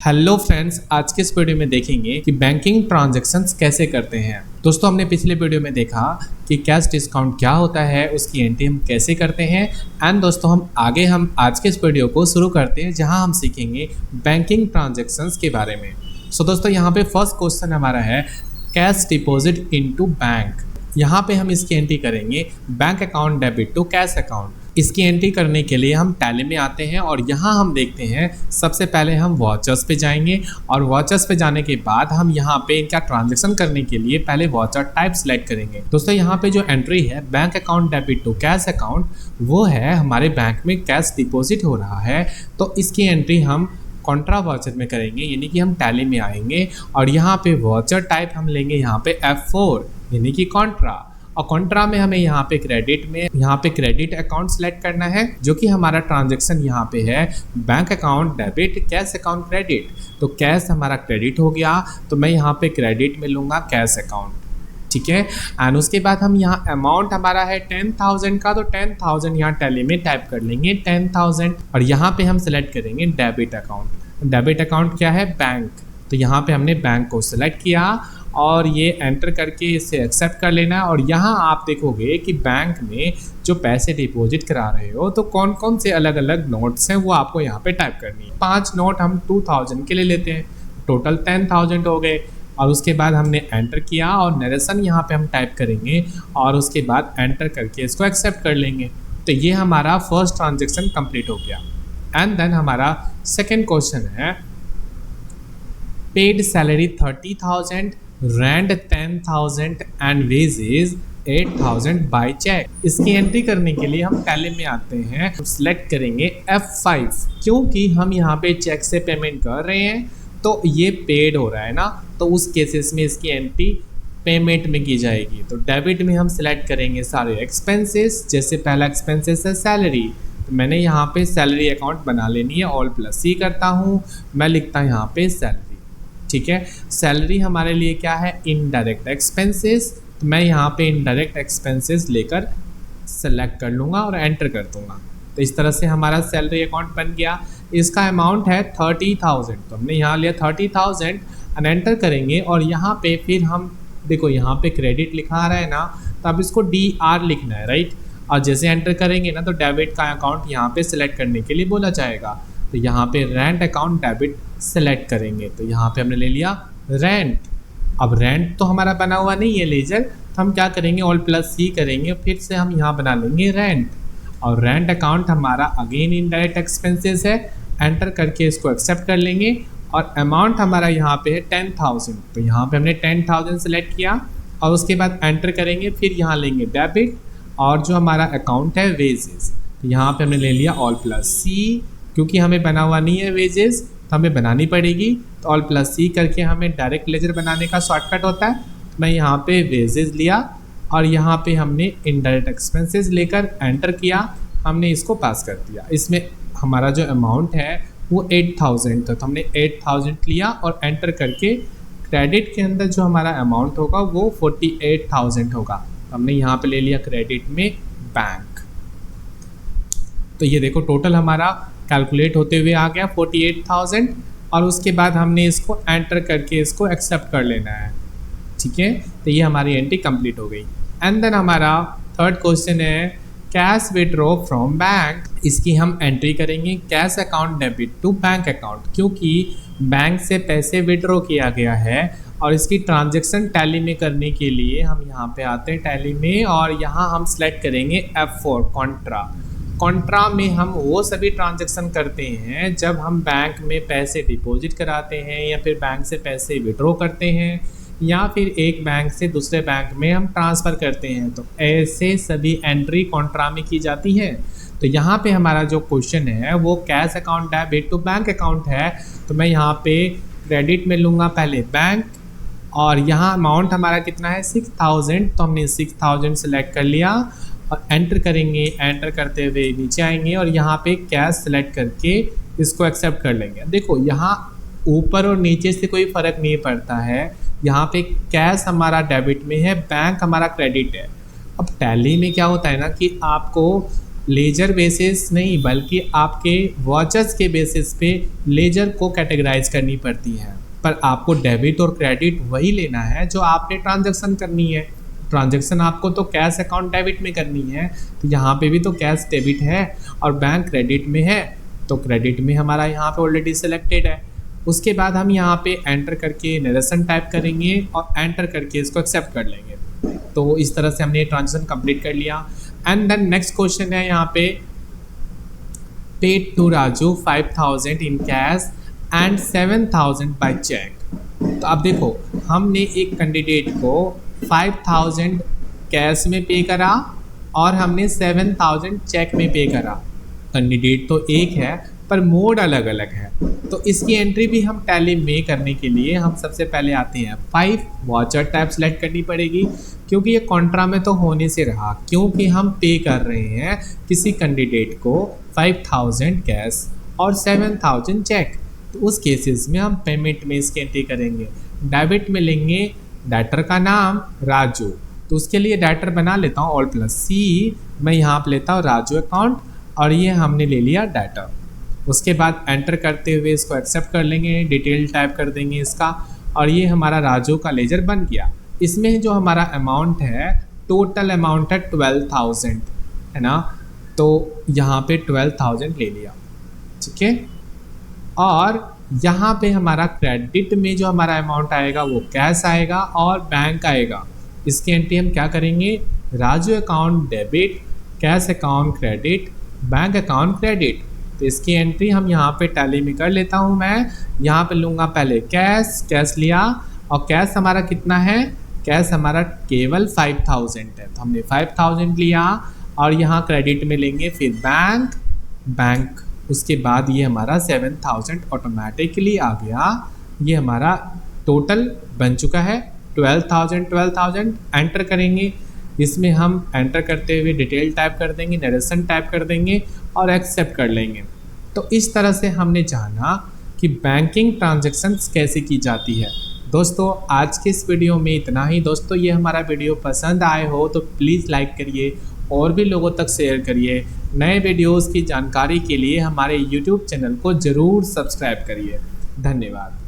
Hello friends, आज के इस वीडियो में देखेंगे कि बैंकिंग ट्रांजैक्शंस कैसे करते हैं। दोस्तों, हमने पिछले वीडियो में देखा कि कैश डिस्काउंट क्या होता है, उसकी एंट्री हम कैसे करते हैं। एंड दोस्तों, हम आज के इस वीडियो को शुरू करते हैं जहां हम सीखेंगे बैंकिंग ट्रांजैक्शंस के बारे में। सो दोस्तों, यहाँ पे फर्स्ट क्वेश्चन हमारा है कैश डिपॉजिट इनटू बैंक। यहाँ पे हम इसकी एंट्री करेंगे bank account debit to cash account. इसकी एंट्री करने के लिए हम टैली में आते हैं और यहाँ हम देखते हैं सबसे पहले हम वाचर्स पे जाएंगे और वाचर्स पे जाने के बाद हम यहाँ पे इनका ट्रांजैक्शन करने के लिए पहले वाचर टाइप सेलेक्ट करेंगे। दोस्तों, यहाँ पे जो एंट्री है bank account debit to cash account, वो है हमारे बैंक में कैश डिपॉजिट हो रहा है, तो इसकी एंट्री हम कॉन्ट्रा वाचर में करेंगे, यानी कि हम टैली में आएंगे और यहाँ पे वाचर टाइप हम लेंगे यहाँ पे F4 यानी कि कॉन्ट्रा। और कॉन्ट्रा में हमें यहाँ पे क्रेडिट अकाउंट सेलेक्ट करना है, जो कि हमारा ट्रांजैक्शन यहाँ पे है bank account debit cash account credit. तो कैश हमारा क्रेडिट हो गया, तो मैं यहाँ पे क्रेडिट में लूँगा कैश अकाउंट, ठीक है। एंड उसके बाद हम यहाँ अमाउंट हमारा है 10,000 का, तो 10,000 यहाँ टैली में टाइप कर लेंगे 10,000 और यहाँ पे हम सेलेक्ट करेंगे डेबिट अकाउंट। डेबिट अकाउंट क्या है? बैंक। तो यहाँ पे हमने बैंक को सिलेक्ट किया और ये एंटर करके इसे एक्सेप्ट कर लेना है। और यहाँ आप देखोगे कि बैंक में जो पैसे डिपॉजिट करा रहे हो, तो कौन कौन से अलग अलग नोट्स हैं वो आपको यहाँ पे टाइप करनी है। 5 नोट हम 2,000 के लिए लेते हैं, टोटल 10,000 हो गए। और उसके बाद हमने एंटर किया और नरेशन यहाँ पे हम टाइप करेंगे और उसके बाद एंटर करके इसको एक्सेप्ट कर लेंगे। तो ये हमारा फर्स्ट ट्रांजेक्शन कंप्लीट हो गया। एंड देन हमारा सेकेंड क्वेश्चन है paid salary 30,000, rent 10,000 and wages 8,000 by cheque. इसकी एंट्री करने के लिए हम टैली में आते हैं, सिलेक्ट करेंगे F5, क्योंकि हम यहाँ पे चेक से पेमेंट कर रहे हैं तो ये पेड हो रहा है ना, तो उस केसेस में इसकी एंट्री पेमेंट में की जाएगी। तो डेबिट में हम सिलेक्ट करेंगे सारे एक्सपेंसेस। जैसे पहला एक्सपेंसेस है सैलरी, तो मैंने यहाँ पे सैलरी अकाउंट बना लेनी है, Alt+C करता हूँ, मैं लिखता हूँ यहाँ पे सैलरी, ठीक है। सैलरी हमारे लिए क्या है? इनडायरेक्ट एक्सपेंसेस, तो मैं यहाँ पे इनडायरेक्ट एक्सपेंसेस लेकर सेलेक्ट कर लूँगा और एंटर कर दूँगा। तो इस तरह से हमारा सैलरी अकाउंट बन गया। इसका अमाउंट है 30,000, तो हमने यहाँ लिया 30,000 एंड एंटर करेंगे। और यहाँ पे फिर हम देखो यहाँ पे क्रेडिट लिखा आ रहा है ना, तो अब इसको DR लिखना है, राइट। और जैसे एंटर करेंगे ना, तो डेबिट का अकाउंट यहाँ पे सिलेक्ट करने के लिए बोला जाएगा। तो यहाँ पे रेंट अकाउंट डेबिट सेलेक्ट करेंगे, तो यहाँ पे हमने ले लिया रेंट। अब रेंट तो हमारा बना हुआ नहीं है लेजर, तो हम क्या करेंगे? Alt+C करेंगे, फिर से हम यहाँ बना लेंगे रेंट। और रेंट अकाउंट हमारा अगेन इनडायरेक्ट एक्सपेंसेस है, एंटर करके इसको एक्सेप्ट कर लेंगे। और अमाउंट हमारा यहाँ पे है 10,000, तो यहाँ पे हमने 10,000 सेलेक्ट किया और उसके बाद एंटर करेंगे, फिर यहाँ लेंगे डेबिट और जो हमारा अकाउंट है वेजेस, तो यहाँ पे हमने ले लिया Alt+C, क्योंकि हमें बना हुआ नहीं है वेजेस तो हमें बनानी पड़ेगी। तो Alt+C करके हमें डायरेक्ट लेजर बनाने का शॉर्टकट होता है। तो मैं यहाँ पे वेजेस लिया और यहाँ पे हमने इनडायरेक्ट एक्सपेंसेस लेकर एंटर किया, हमने इसको पास कर दिया। इसमें हमारा जो अमाउंट है वो 8,000 था, तो हमने 8,000 लिया और एंटर करके क्रेडिट के अंदर जो हमारा अमाउंट होगा वो 48,000 होगा। हमने यहाँ पे ले लिया क्रेडिट में बैंक। तो ये देखो टोटल हमारा कैलकुलेट होते हुए आ गया 48,000 और उसके बाद हमने इसको एंटर करके इसको एक्सेप्ट कर लेना है, ठीक है। तो ये हमारी एंट्री कंप्लीट हो गई। एंड देन हमारा थर्ड क्वेश्चन है कैश विड्रॉ फ्रॉम बैंक। इसकी हम एंट्री करेंगे cash account debit to bank account, क्योंकि बैंक से पैसे विड्रॉ किया गया है और इसकी ट्रांजैक्शन टैली में करने के लिए हम यहाँ पे आते हैं टैली में और यहाँ हम सेलेक्ट करेंगे F4 कॉन्ट्रा। कॉन्ट्रा में हम वो सभी ट्रांजैक्शन करते हैं जब हम बैंक में पैसे डिपॉजिट कराते हैं या फिर बैंक से पैसे विड्रॉ करते हैं या फिर एक बैंक से दूसरे बैंक में हम ट्रांसफ़र करते हैं, तो ऐसे सभी एंट्री कॉन्ट्रा में की जाती है। तो यहाँ पे हमारा जो क्वेश्चन है वो cash account debit to bank account है, तो मैं यहाँ पे क्रेडिट में लूँगा पहले बैंक और यहाँ अमाउंट हमारा कितना है 6,000, तो हमने 6,000 सेलेक्ट कर लिया और एंटर करेंगे। एंटर करते हुए नीचे आएंगे और यहाँ पे कैश सेलेक्ट करके इसको एक्सेप्ट कर लेंगे। देखो यहाँ ऊपर और नीचे से कोई फ़र्क नहीं पड़ता है, यहाँ पे कैश हमारा डेबिट में है, बैंक हमारा क्रेडिट है। अब टैली में क्या होता है ना कि आपको लेजर बेसिस नहीं बल्कि आपके वॉचेस के बेसिस पे लेजर को कैटेगराइज करनी पड़ती है। पर आपको डेबिट और क्रेडिट वही लेना है जो आपने ट्रांजैक्शन करनी है। ट्रांजैक्शन आपको तो कैश अकाउंट डेबिट में करनी है, तो यहाँ पे भी तो कैश डेबिट है और बैंक क्रेडिट में है, तो क्रेडिट में हमारा यहाँ पे ऑलरेडी सिलेक्टेड है। उसके बाद हम यहाँ पे एंटर करके नरेशन टाइप करेंगे और एंटर करके इसको एक्सेप्ट कर लेंगे। तो इस तरह से हमने ट्रांजेक्शन कंप्लीट कर लिया। एंड देन नेक्स्ट क्वेश्चन है यहाँ पे paid to Raju 5000 in cash and 7000 by cheque. तो अब देखो हमने एक कैंडिडेट को 5000 कैश में पे करा और हमने 7000 चेक में पे करा। कैंडिडेट तो एक है पर मोड अलग अलग है, तो इसकी एंट्री भी हम टैली में करने के लिए हम सबसे पहले आते हैं 5 वाचर टाइप सेलेक्ट करनी पड़ेगी, क्योंकि ये कॉन्ट्रा में तो होने से रहा, क्योंकि हम पे कर रहे हैं किसी कैंडिडेट को 5000 कैश और 7000 चेक। तो उस केसेस में हम पेमेंट में इसकी एंट्री करेंगे। डेबिट में लेंगे डेटर का नाम राजू, तो उसके लिए डेटर बना लेता हूँ Alt+C, मैं यहाँ पर लेता हूँ राजू अकाउंट और ये हमने ले लिया डेटर। उसके बाद एंटर करते हुए इसको एक्सेप्ट कर लेंगे, डिटेल टाइप कर देंगे इसका और ये हमारा राजू का लेजर बन गया। इसमें जो हमारा अमाउंट है टोटल अमाउंट है 12000 है ना, तो यहाँ पे 12000 ले लिया, ठीक है। और यहाँ पे हमारा क्रेडिट में जो हमारा अमाउंट आएगा वो कैश आएगा और बैंक आएगा। इसकी एंट्री हम क्या करेंगे, Raju account debit, cash account credit, bank account credit. तो इसकी एंट्री हम यहाँ पे टैली में कर लेता हूँ। मैं यहाँ पे लूँगा पहले कैश लिया और कैश हमारा कितना है, कैश हमारा केवल 5000 है, तो हमने 5000 लिया और यहाँ क्रेडिट में लेंगे फिर बैंक, उसके बाद ये हमारा 7000 ऑटोमेटिकली आ गया। ये हमारा टोटल बन चुका है 12000 एंटर करेंगे। इसमें हम एंटर करते हुए डिटेल टाइप कर देंगे, नरेशन टाइप कर देंगे और एक्सेप्ट कर लेंगे। तो इस तरह से हमने जाना कि बैंकिंग ट्रांजैक्शंस कैसे की जाती है। दोस्तों आज के इस वीडियो में इतना ही। दोस्तों ये हमारा वीडियो पसंद आए हो तो प्लीज़ लाइक करिए और भी लोगों तक शेयर करिए। नए वीडियोस की जानकारी के लिए हमारे YouTube चैनल को ज़रूर सब्सक्राइब करिए। धन्यवाद।